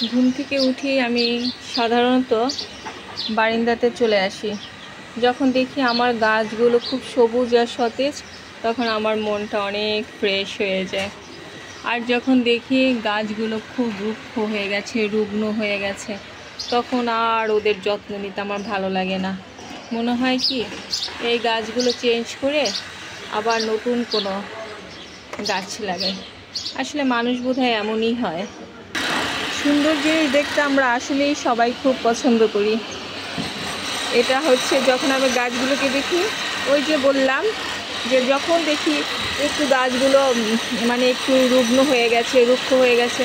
ঘুম থেকে উঠি আমি সাধারণত বারান্দাতে চলে আসি। যখন দেখি আমার গাছগুলো খুব সবুজ আর সতেজ, তখন আমার মনটা অনেক ফ্রেশ হয়ে যায়। আর যখন দেখি গাছগুলো খুব রুক্ষ হয়ে গেছে, রুগ্ন হয়ে গেছে, তখন আর ওদের যত্ন নিতে আমার ভালো লাগে না। মনে হয় কি এই গাছগুলো চেঞ্জ করে আবার নতুন কোনো গাছ লাগাই। আসলে মানুষ বোধহয় এমনই হয়, সুন্দর জিনিস দেখতে আমরা আসলেই সবাই খুব পছন্দ করি। এটা হচ্ছে যখন আমি গাছগুলোকে দেখি, ওই যে বললাম যে যখন দেখি একটু গাছগুলো মানে একটু রুগ্ন হয়ে গেছে, রুক্ষ হয়ে গেছে,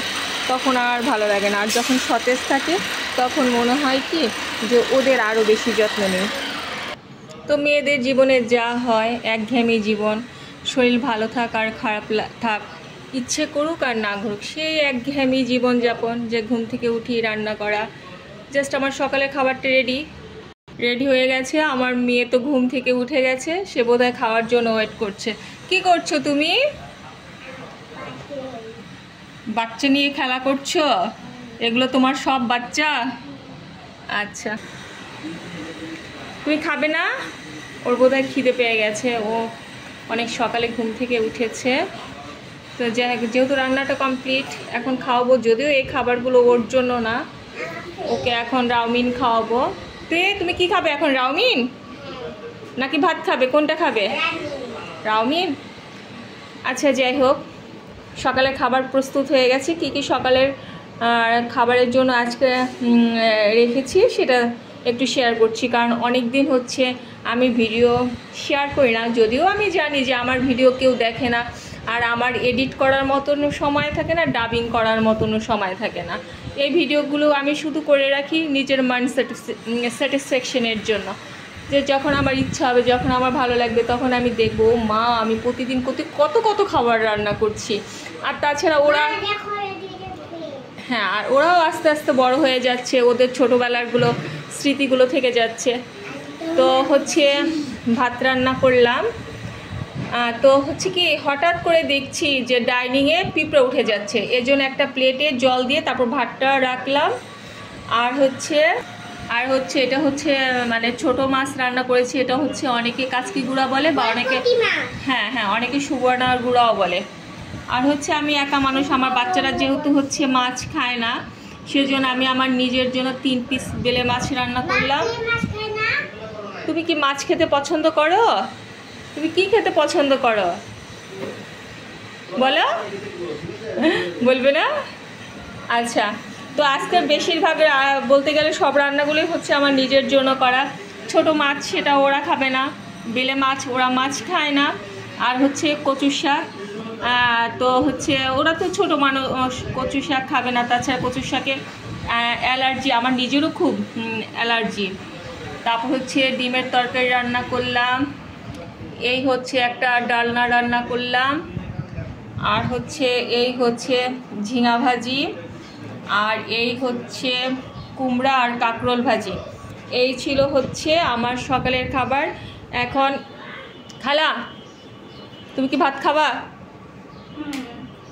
তখন আর ভালো লাগে না। আর যখন সতেজ থাকে তখন মনে হয় কি যে ওদের আরও বেশি যত্ন নেই। তো মেয়েদের জীবনে যা হয়, একঘেয়েমি জীবন, শরীর ভালো থাক আর খারাপ থাক, ইচ্ছে করুক আর না করুক, সেই একঘেয়েমি জীবনযাপন, যে ঘুম থেকে উঠি রান্না করা। জাস্ট আমার সকালে খাবারটা রেডি হয়ে গেছে। আমার মেয়ে তো ঘুম থেকে উঠে গেছে, সে বোধহয় খাওয়ার জন্য ওয়েট করছে। কি করছো তুমি? বাচ্চা নিয়ে খেলা করছো? এগুলো তোমার সব বাচ্চা? আচ্ছা, তুমি খাবে না? ওর বোধহয় খিদে পেয়ে গেছে, ও অনেক সকালে ঘুম থেকে উঠেছে। তো যেহেতু রান্নাটা কমপ্লিট, এখন খাওয়াবো। যদিও এই খাবারগুলো ওর জন্য না, ওকে এখন রাউমিন খাওয়াবো। তুমি কি খাবে এখন, রাউমিন নাকি ভাত খাবে? কোনটা খাবে? রাউমিন। আচ্ছা, যাই হোক, সকালে খাবার প্রস্তুত হয়ে গেছে। কি সকালের খাবারের জন্য আজকে রেখেছি সেটা একটু শেয়ার করছি। কারণ অনেক দিন হচ্ছে আমি ভিডিও শেয়ার করি না, যদিও আমি জানি যে আমার ভিডিও কেউ দেখে না, আর আমার এডিট করার মতন সময় থাকে না, ডাবিং করার মতন সময় থাকে না। এই ভিডিওগুলো আমি শুধু করে রাখি নিজের মাইন্ড স্যাটিসফ্যাকশনের জন্য, যে যখন আমার ইচ্ছা হবে, যখন আমার ভালো লাগবে, তখন আমি দেখবো মা আমি প্রতিদিন কত খাবার রান্না করছি। আর তাছাড়া আর ওরাও আস্তে আস্তে বড় হয়ে যাচ্ছে, ওদের ছোটোবেলারগুলো স্মৃতিগুলো থেকে যাচ্ছে। তো হচ্ছে ভাত রান্না করলাম। তো হচ্ছে কি হঠাৎ করে দেখছি যে ডাইনিংয়ে পিঁপড়ে উঠে যাচ্ছে, এজন্য একটা প্লেটে জল দিয়ে তারপর ভাতটা রাখলাম। আর হচ্ছে এটা হচ্ছে মানে ছোট মাছ রান্না করেছি। এটা হচ্ছে অনেকে কাচকি গুঁড়া বলে, বা অনেকে অনেকে সুবর্ণার গুঁড়াও বলে। আর হচ্ছে আমি একা মানুষ, আমার বাচ্চারা যেহেতু হচ্ছে মাছ খায় না, সেজন্য আমি আমার নিজের জন্য 3 পিস বেলে মাছ রান্না করলাম। তুমি কি মাছ খেতে পছন্দ করো? তুমি কি খেতে পছন্দ করো বলো? বলবে না? আচ্ছা, তো আজকের বেশিরভাগ বলতে গেলে সব রান্নাগুলোই হচ্ছে আমার নিজের জন্য করা। ছোট মাছ সেটা ওরা খাবে না, বেলে মাছ ওরা মাছ খায় না। আর হচ্ছে কচু শাক, তো হচ্ছে ওরা তো ছোটো মানুষ, কচু শাক খাবে না। তাছাড়া কচু শাকে অ্যালার্জি, আমার নিজেরও খুব অ্যালার্জি। তারপর হচ্ছে ডিমের তরকারি রান্না করলাম, এই হচ্ছে একটা ডালনা রান্না করলাম, আর হচ্ছে এই হচ্ছে ঝিঙা ভাজি, আর এই হচ্ছে কুমড়া আর কাঁকরোল ভাজি। এই ছিল হচ্ছে আমার সকালের খাবার। এখন খালা, তুমি কি ভাত খাবা?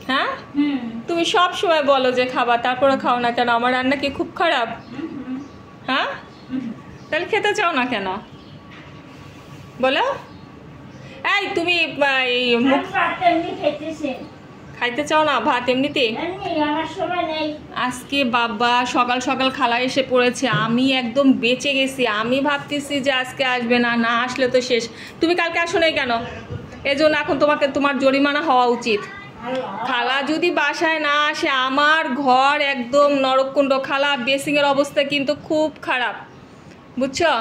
হ্যাঁ, তুমি সব সময় বলো যে খাবা, তারপরে খাও না কেন? আমার রান্না কি খুব খারাপ? হ্যাঁ, তাহলে খেতে চাও না কেন বলো? এই তুমি খাইতে চাও না ভাত এমনিতে? আজকে বাবা সকাল সকাল খালা এসে পড়েছে, আমি একদম বেঁচে গেছি। আমি ভাবতেছি যে আজকে আসবে না, না আসলে তো শেষ। তুমি কালকে আসো নাই কেন? এজন্য এখন তোমার জরিমানা হওয়া উচিত। খালা যদি বাসায় না আসে, আমার ঘর একদম নরককুণ্ড। খালা বেসিংয়ের অবস্থা কিন্তু খুব খারাপ, বুঝছো?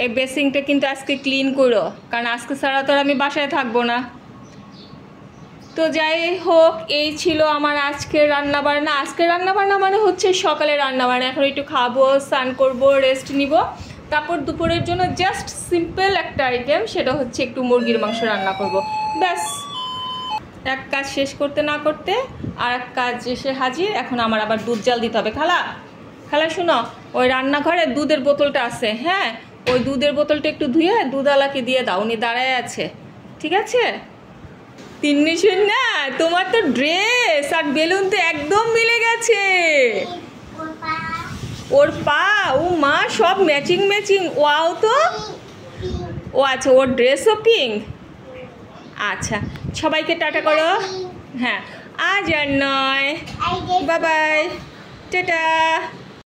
এই বেসিংটা কিন্তু আজকে ক্লিন করো, কারণ আজকে ছাড়া তো আমি বাসায় থাকবো না। তো যাই হোক, এই ছিল আমার আজকের রান্নাবান্না। আজকের রান্নাবান্না মানে হচ্ছে সকালে রান্নাবান্না। এখন একটু খাবো, স্নান করবো, রেস্ট নিব, তারপর দুপুরের জন্য জাস্ট সিম্পল একটা আইটেম, সেটা হচ্ছে একটু মুরগির মাংস রান্না করব। ব্যাস, এক কাজ শেষ করতে না করতে আর এক কাজ এসে হাজির। এখন আমার আবার দুধ জাল দিতে হবে। খালা শুনো, ওই রান্নাঘরে দুধের বোতলটা আছে, হ্যাঁ, ওই দুধের বোতলটা একটু ধুয়ে দুধওয়ালাকে দিয়ে দাও, উনি দাঁড়ায় আছে, ঠিক আছে? তিন্নি শুন না, তোমার তো ড্রেস আর বেলুন তো একদম মিলে গেছে। ওর পা, ও মা, সব ম্যাচিং ম্যাচিং। ওয়াও তো। ও আচ্ছা, ওর ড্রেসও পিঙ্ক। আচ্ছা, সবাইকে টাটা করো। হ্যাঁ, আজ আর নয়, বাই বাই, টাটা।